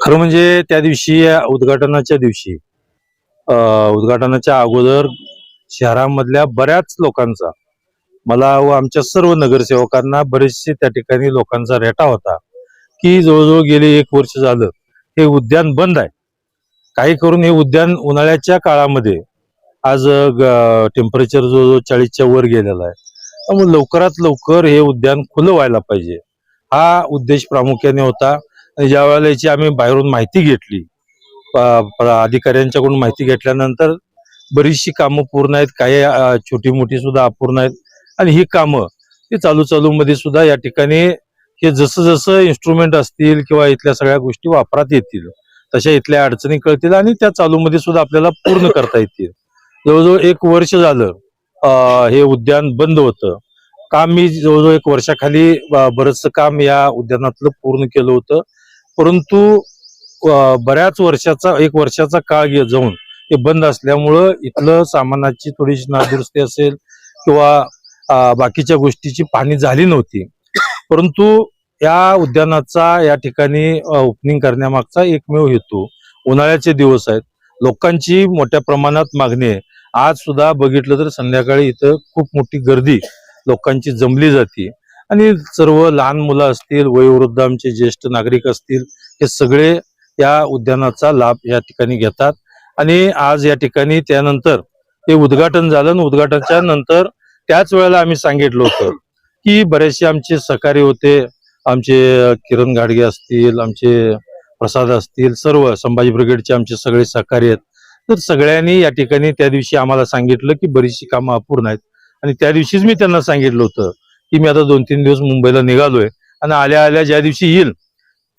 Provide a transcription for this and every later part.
खरं म्हणजे त्या दिवशी उद्घाटनाच्या दिवशी उद्घाटनाच्या अगोदर शहरामधल्या बऱ्याच लोकांचा मला व आमच्या सर्व नगरसेवकांना बरेचसे त्या ठिकाणी लोकांचा रेटा होता की जवळजवळ गेले 1 वर्ष झालं हे उद्यान बंद आहे. काही करून हे उद्यान उन्हाळ्याच्या काळामध्ये आज टेम्परेचर जवळजवळ 40च्या वर गेलेला आहे. त्यामुळे लवकरात लवकर हे उद्यान खुलं व्हायला पाहिजे हा उद्देश प्रामुख्याने होता. आणि ज्या वेळेला याची आम्ही बाहेरून माहिती घेतली, अधिकाऱ्यांच्याकडून माहिती घेतल्यानंतर बरीचशी कामं पूर्ण आहेत, काही छोटी मोठी सुद्धा अपूर्ण आहेत. आणि ही कामं ही चालू मध्ये सुद्धा या ठिकाणी हे जसं जसं इन्स्ट्रुमेंट असतील किंवा इथल्या सगळ्या गोष्टी वापरात येतील तशा इथल्या अडचणी कळतील आणि त्या चालूमध्ये सुद्धा आपल्याला पूर्ण करता येतील. जवळजवळ 1 वर्ष झालं हे उद्यान बंद होतं. काम मी जवळजवळ 1 वर्षाखाली बरंचसं काम या उद्यानातलं पूर्ण केलं होतं. परंतु बऱ्याच वर्षाचा 1 वर्षाचा काळ जाऊन हे बंद असल्यामुळं इथलं सामानाची थोडीशी नादुरुस्ती असेल किंवा बाकीच्या गोष्टीची पाहणी झाली नव्हती. परंतु या उद्यानाचा या ठिकाणी ओपनिंग करण्यामागचा एकमेव हेतू उन्हाळ्याचे दिवस आहेत, लोकांची मोठ्या प्रमाणात मागणी आहे. आज सुद्धा बघितलं तर संध्याकाळी इथं खूप मोठी गर्दी लोकांची जमली जाते आणि सर्व लहान मुलं असतील, वयोवृद्ध आमचे ज्येष्ठ नागरिक असतील, हे सगळे या उद्यानाचा लाभ या ठिकाणी घेतात. आणि आज या ठिकाणी त्यानंतर हे उद्घाटन झालं आणि उद्घाटनाच्या नंतर त्याच वेळेला आम्ही सांगितलं होतं की बरेचसे आमचे सहकारी होते, आमचे किरण घाडगे असतील, आमचे प्रसाद असतील, सर्व संभाजी ब्रिगेडचे आमचे सगळे सहकारी आहेत. तर सगळ्यांनी या ठिकाणी त्या दिवशी आम्हाला सांगितलं की बरीचशी कामं अपूर्ण आहेत. आणि त्या दिवशीच मी त्यांना सांगितलं होतं की मी आता 2-3 दिवस मुंबईला निघालोय आणि आल्या आल्या ज्या दिवशी येईल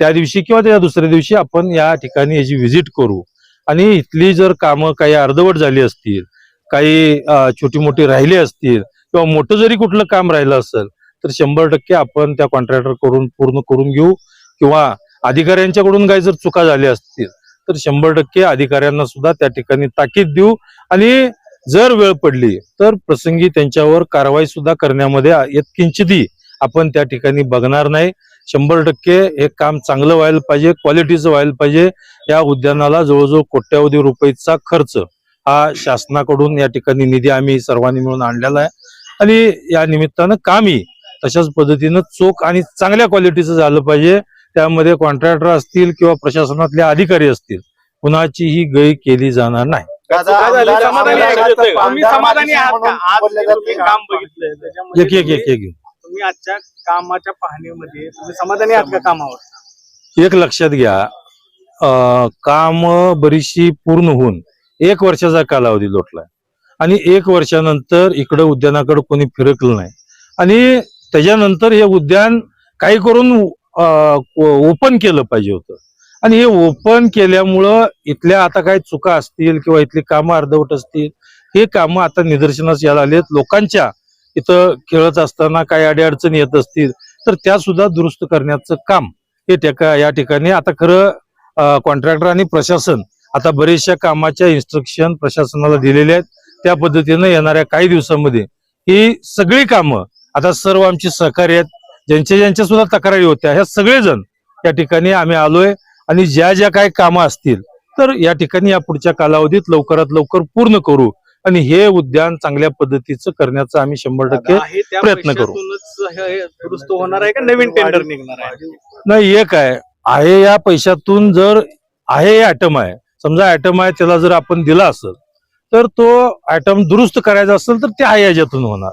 त्या दिवशी किंवा त्या दुसऱ्या दिवशी आपण या ठिकाणी याची व्हिजिट करू. आणि इथली जर कामं काही अर्धवट झाली असतील, काही छोटी मोठी राहिली असतील किंवा मोठं जरी कुठलं काम राहिलं असेल तर 100% आपण त्या कॉन्ट्रॅक्टर कडून पूर्ण करून घेऊ. किंवा अधिकाऱ्यांच्याकडून काही जर चुका झाल्या असतील तर 100% अधिकाऱ्यांना सुद्धा त्या ठिकाणी ताकीद देऊ. आणि जर वेळ पडली तर प्रसंगी त्यांच्यावर कारवाई सुद्धा करण्यामध्ये यत्किंचितही आपण त्या ठिकाणी बघणार नाही. 100% हे काम चांगलं व्हायला पाहिजे, क्वालिटीचं व्हायला पाहिजे. या उद्यानाला जवळजवळ कोट्यावधी रुपयाचा खर्च हा शासनाकडून या ठिकाणी निधी आम्ही सर्वांनी मिळून आणलेला आहे. आणि या निमित्तानं कामही तशाच पद्धतीनं चोख आणि चांगल्या क्वालिटीचं झालं पाहिजे. त्यामध्ये कॉन्ट्रॅक्टर असतील किंवा प्रशासनातले अधिकारी असतील, कुणाचीही गय केली जाणार नाही. तुम्ही आजच्या कामाच्या पाहणीमध्ये तुम्ही समाधानी आहात का कामावर? एक लक्षात घ्या, काम बरीचशी पूर्ण होऊन 1 वर्षाचा कालावधी लोटलाय आणि 1 वर्षानंतर इकडं उद्यानाकडे कोणी फिरकलं नाही. आणि त्याच्यानंतर हे उद्यान काही करून ओपन केलं पाहिजे होतं. आणि हे ओपन केल्यामुळं इथल्या आता काही चुका असतील किंवा इथली कामं अर्धवट असतील, हे कामं आता निदर्शनास यायला आलेत. लोकांच्या इथं खेळत असताना काही अडीअडचणी येत असतील तर त्या सुद्धा दुरुस्त करण्याचं काम हे या ठिकाणी आता खरं कॉन्ट्रॅक्टर आणि प्रशासन आता बरेचशा कामाच्या इन्स्ट्रक्शन प्रशासनाला दिलेले आहेत. त्या पद्धतीनं येणाऱ्या काही दिवसांमध्ये ही सगळी कामं आता सर्व आमची सहकारी आहेत, ज्यांच्या सुद्धा तक्रारी होत्या, ह्या सगळेजण या ठिकाणी आम्ही आलोय. आणि ज्या काही कामं असतील तर या ठिकाणी या पुढच्या कालावधीत लवकरात लवकर पूर्ण करू आणि हे उद्यान चांगल्या पद्धतीचं करण्याचा आम्ही 100% प्रयत्न करू. दुरुस्त होणार आहे का नवीन टेंडर निघणार आहे? नाही, एक आहे या पैशातून जर आहे ऍटम आहे, समजा ऍटम आहे, त्याला जर आपण दिला असेल तर तो ऍटम दुरुस्त करायचा असेल तर ते याच्यातून होणार.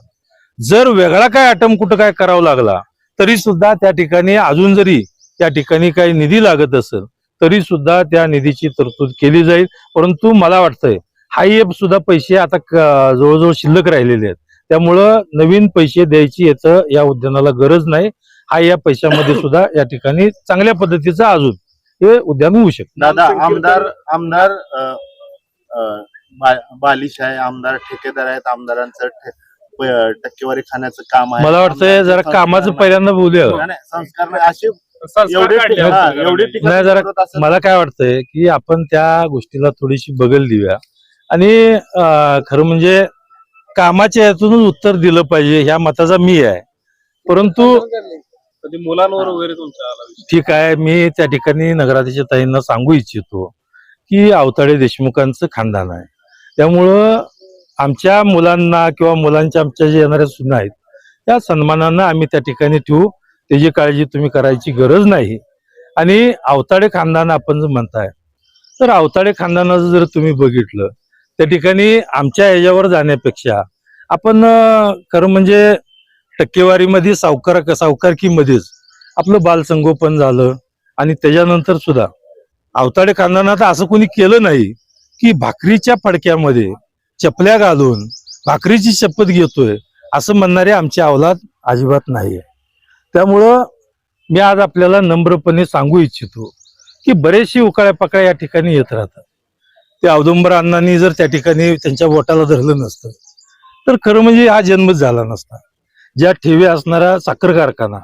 जर वेगळा काय ऍटम कुठं काय करावा लागला तरी सुद्धा त्या ठिकाणी अजून जरी त्या ठिकाणी काही निधी लागत असेल तरी सुद्धा त्या निधीची तरतूद केली जाईल. परंतु मला वाटतंय हाय सुद्धा पैसे आता जवळजवळ शिल्लक राहिलेले आहेत, त्यामुळं नवीन पैसे द्यायची याचं या उद्यानाला गरज नाही. या पैशामध्ये सुद्धा या ठिकाणी चांगल्या पद्धतीचं अजून हे उद्यान होऊ शकतं. दादा, आमदार बालिश आहे, आमदार ठेकेदार आहेत, आमदारांचं टक्केवारी खाण्याचं काम आहे. मला वाटतंय जरा कामाचं पहिल्यांदा बोलूया. संस्कार अशी एवढी नाही, जरा मला काय वाटतंय की आपण त्या गोष्टीला थोडीशी बगल देऊया. आणि खरं म्हणजे कामाच्या यातूनच उत्तर दिलं पाहिजे ह्या मताचा मी आहे. परंतु कधी मुलांवर वगैरे तुमचा आला विषय? ठीक आहे, मी त्या ठिकाणी नगराध्यक्ष ताईंना सांगू इच्छितो की अवताडे देशमुखांचं खानदान आहे, त्यामुळं आमच्या मुलांना किंवा मुलांच्या आमच्या जे येणाऱ्या सुना आहेत त्या सन्मानानं आम्ही त्या ठिकाणी ठेवू, त्याची काळजी तुम्ही करायची गरज नाही. आणि अवताडे खानदान आपण जर म्हणताय तर अवताडे खानदानाचं जर तुम्ही बघितलं त्या ठिकाणी आमच्या ह्याच्यावर जाण्यापेक्षा आपण खरं म्हणजे टक्केवारीमध्ये सावकारकीमध्येच आपलं बालसंगोपन झालं. आणि त्याच्यानंतर सुद्धा अवताडे खानदानात असं कोणी केलं नाही की भाकरीच्या फडक्यामध्ये चपल्या घालून भाकरीची शपथ घेतोय असं म्हणणारे आमची अवलाद अजिबात नाहीये. त्यामुळं मी आज आपल्याला नम्रपणे सांगू इच्छितो की बरेचसे उकाळ्या पकड्या या ठिकाणी येत राहतात. ते औदुंबर अण्णांनी जर त्या ठिकाणी त्यांच्या बोटाला धरलं नसतं तर खरं म्हणजे हा जन्मच झाला नसता. ज्या ठेवी असणारा साखर कारखाना,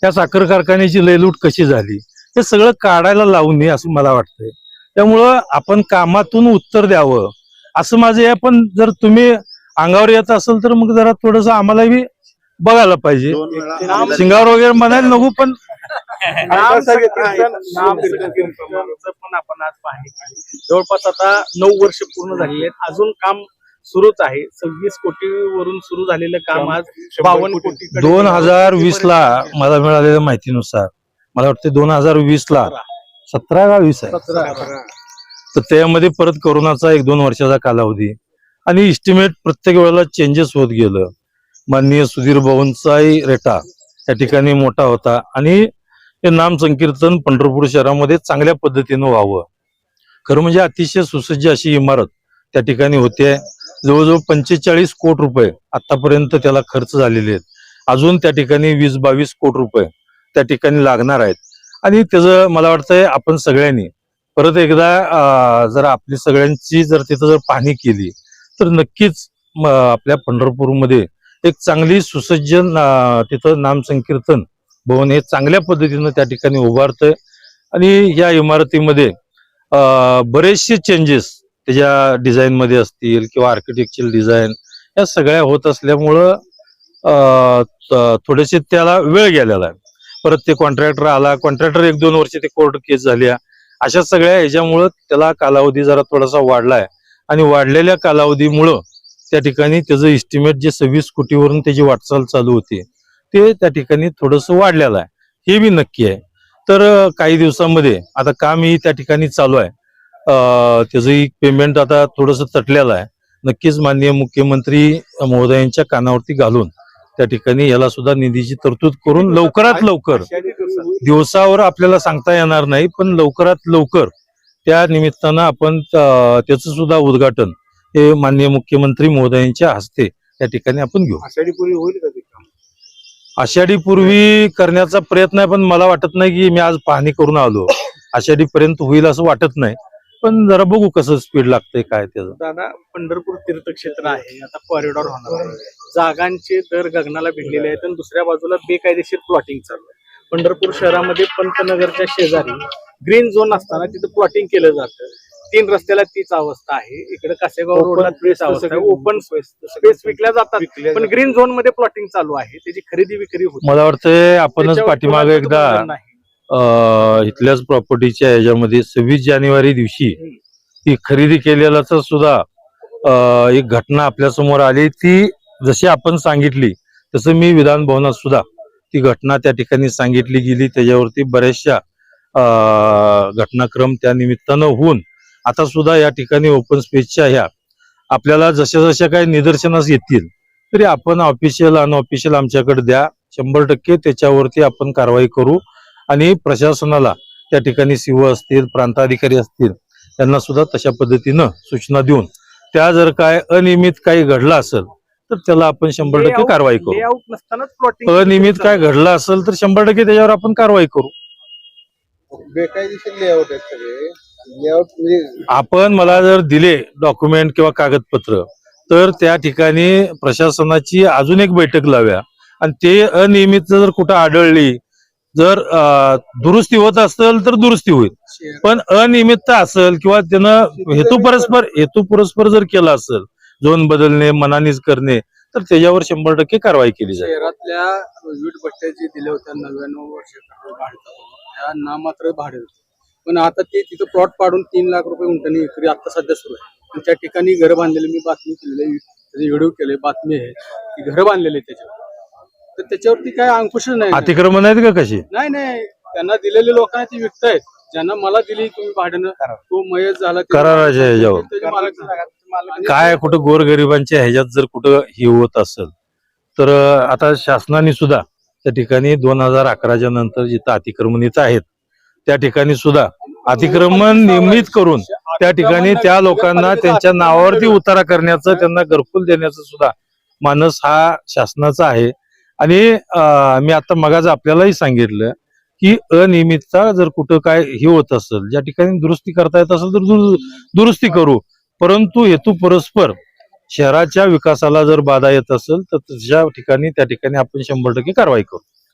या साखर कारखान्याची लयलूट कशी झाली हे सगळं काढायला लावून नये असं मला वाटतंय. त्यामुळं आपण कामातून उत्तर द्यावं असं माझं आहे. पण जर तुम्ही अंगावर येत असेल तर मग जरा थोडस आम्हाला बी बघायला पाहिजे. 2 वेळा शिंगावर वगैरे म्हणायला नको, पण पण आपण आज पाहणी केली. जवळपास आता 9 वर्ष पूर्ण झालेले आहेत, अजून काम सुरूच आहे. 26 कोटीवरून सुरू झालेलं काम आज 52 कोटी 2020 ला मला मिळालेल्या माहितीनुसार मला वाटतं 2020 ला 17 का 20 आहे, तर त्यामध्ये परत कोरोनाचा 1-2 वर्षाचा कालावधी आणि इस्टिमेट प्रत्येक वेळेला चेंजेस होत गेलं. माननीय सुधीर भाऊंचाही रेटा त्या ठिकाणी मोठा होता आणि हे नाम संकीर्तन पंढरपूर शहरामध्ये चांगल्या पद्धतीनं व्हावं. खरं म्हणजे अतिशय सुसज्ज अशी इमारत त्या ठिकाणी होते. जवळजवळ 45 कोटी रुपये आतापर्यंत त्याला खर्च झालेले आहेत. अजून त्या ठिकाणी 20-22 कोटी रुपये त्या ठिकाणी लागणार आहेत. आणि त्याचं मला वाटतंय आपण सगळ्यांनी परत एकदा जर आपली सगळ्यांची जर तिथं जर पाहणी केली तर नक्कीच आपल्या पंढरपूरमध्ये एक चांगली सुसज्ज तिथं नामसंकीर्तन भवन हे चांगल्या पद्धतीनं त्या ठिकाणी उभारतंय. आणि या इमारतीमध्ये बरेचसे चेंजेस त्याच्या डिझाईन मध्ये असतील किंवा आर्किटेक्चरल डिझाईन या सगळ्या होत असल्यामुळं थोडेसे त्याला वेळ गेलेला आहे. परत ते कॉन्ट्रॅक्टर आला, कॉन्ट्रॅक्टर 1-2 वर्ष ते कोर्ट केस झाल्या, अशा सगळ्या ह्याच्यामुळं त्याला कालावधी जरा थोडासा वाढलाय. आणि वाढलेल्या कालावधीमुळं त्या ठिकाणी त्याचं इस्टिमेट जे 26 कोटीवरून त्याची वाटचाल चालू होती ते त्या ठिकाणी थोडंसं वाढलेलं आहे, हे बी नक्की आहे. तर काही दिवसांमध्ये आता कामही त्या ठिकाणी चालू आहे, त्याचंही पेमेंट आता थोडंसं तटलेलं आहे. नक्कीच माननीय मुख्यमंत्री महोदयांच्या कानावरती घालून त्या ठिकाणी याला सुद्धा निधीची तरतूद करून लवकरात लवकर, दिवसावर आपल्याला सांगता येणार नाही पण लवकरात लवकर त्या निमित्तानं आपण त्याचं सुद्धा उद्घाटन हे माननीय मुख्यमंत्री महोदयांच्या हस्ते त्या ठिकाणी आपण घेऊ. आषाढीपूर्वी होईल का ते काम? आषाढीपूर्वी करण्याचा प्रयत्न आहे, पण मला वाटत नाही की मी आज पाहणी करून आलो आषाढीपर्यंत होईल असं वाटत नाही. पण जरा बघू कसं स्पीड लागतंय काय त्याचं. दादा, पंढरपूर तीर्थक्षेत्र आहे, आता कॉरिडॉर होणार आहे, जागांचे दर गगनाला भिडलेले आहेत आणि दुसऱ्या बाजूला बेकायदेशीर प्लॉटिंग चालू आहे. पंढरपूर शहरामध्ये पंतनगरच्या शेजारी ग्रीन झोन असताना तिथं प्लॉटिंग केलं जातं. 3 रस्त्याला तीच अवस्था आहे. इकडे कासेगाव रोडला तीच अवस्था आहे. ओपन स्पेस विकल्या जातात, पण ग्रीन झोन मध्ये प्लॉटिंग चालू आहे, त्याची खरेदी विक्री होते. मला वाटतंय आपणच त्याच्यावर पाठीमागे कोणाचं एकदा बंधन नाही. इथल्याच प्रॉपर्टीच्या ह्याच्यामध्ये 26 जानेवारी दिवशी ती खरेदी केलेल्याचा सुद्धा एक घटना आपल्या समोर आली. ती जशी आपण सांगितली तसं मी विधान भवनात सुद्धा ती घटना त्या ठिकाणी सांगितली गेली. त्याच्यावरती बऱ्याचशा घटनाक्रम त्या निमित्तानं होऊन आता सुद्धा या ठिकाणी ओपन स्पेसच्या ह्या आपल्याला जशा जशा काही निदर्शनास येतील तरी आपण ऑफिशियल अनऑफिशियल आमच्याकडे द्या. 100% त्याच्यावरती आपण कारवाई करू. आणि प्रशासनाला त्या ठिकाणी सीओ असतील, प्रांताधिकारी असतील, त्यांना सुद्धा तशा पद्धतीनं सूचना देऊन त्या जर काय अनियमित काही घडलं असेल तर त्याला आपण 100% कारवाई करू. लेआउट नसतानाच प्लॉटिंग अनियमित काय घडलं असेल तर 100% त्याच्यावर आपण कारवाई करू. बेकायदेशीर लेआउट आहेत सगळे. लेआउट म्हणजे आपण मला जर दिले डॉक्युमेंट किंवा कागदपत्र तर त्या ठिकाणी प्रशासनाची अजून एक बैठक लाव्या आणि ते अनियमित जर कुठं आढळली, जर दुरुस्ती होत असेल तर दुरुस्ती होईल, पण अनियमितता असेल किंवा त्यानं हेतू परस्पर जर केला असेल, झोन बदलणे, मनानीच करणे, तर त्याच्यावर 100% कारवाई केली जाईल. शहरातल्या वीट भट्ट्या जे दिल्या होत्या 99 वर्ष भाडे त्या नामात्र भाडे होते, पण आता ते तिथं प्लॉट पाडून 3 लाख रुपये उंटणी एकरी आता सध्या सुरू आहे. आणि त्या ठिकाणी घर बांधलेले, मी बातमी केलेली, व्हिडिओ केले, बातमी आहे की घर बांधलेले त्याच्यावर, तर त्याच्यावरती काय अंकुशच नाही. अतिक्रमण आहेत का कशी? नाही त्यांना दिलेले लोकांना ती विकतायत. ज्यांना मला दिली तुम्ही भाड्यानं, तो मयत झाला, ते कराराच्या ह्याच्यावर. त्याचे मालक झाले. काय कुठं गोरगरिबांच्या ह्याच्यात जर कुठं हे होत असेल तर आता शासनाने सुद्धा त्या ठिकाणी 2011च्या नंतर जिथं अतिक्रमणीत आहेत त्या ठिकाणी सुद्धा अतिक्रमण नियमित करून त्या ठिकाणी त्या लोकांना त्यांच्या नावावरती उतारा करण्याचं, त्यांना घरकुल देण्याचं सुद्धा मानस हा शासनाचा आहे. आणि मी आता मगाच आपल्यालाही सांगितलं की अनियमितता जर कुठं काय हे होत असेल, ज्या ठिकाणी दुरुस्ती करता येत असेल तर दुरुस्ती करू, परंतु हेतू परस्पर शहराच्या विकासाला जर बाधा येत असेल तर त्या ठिकाणी आपण 100% कारवाई करू.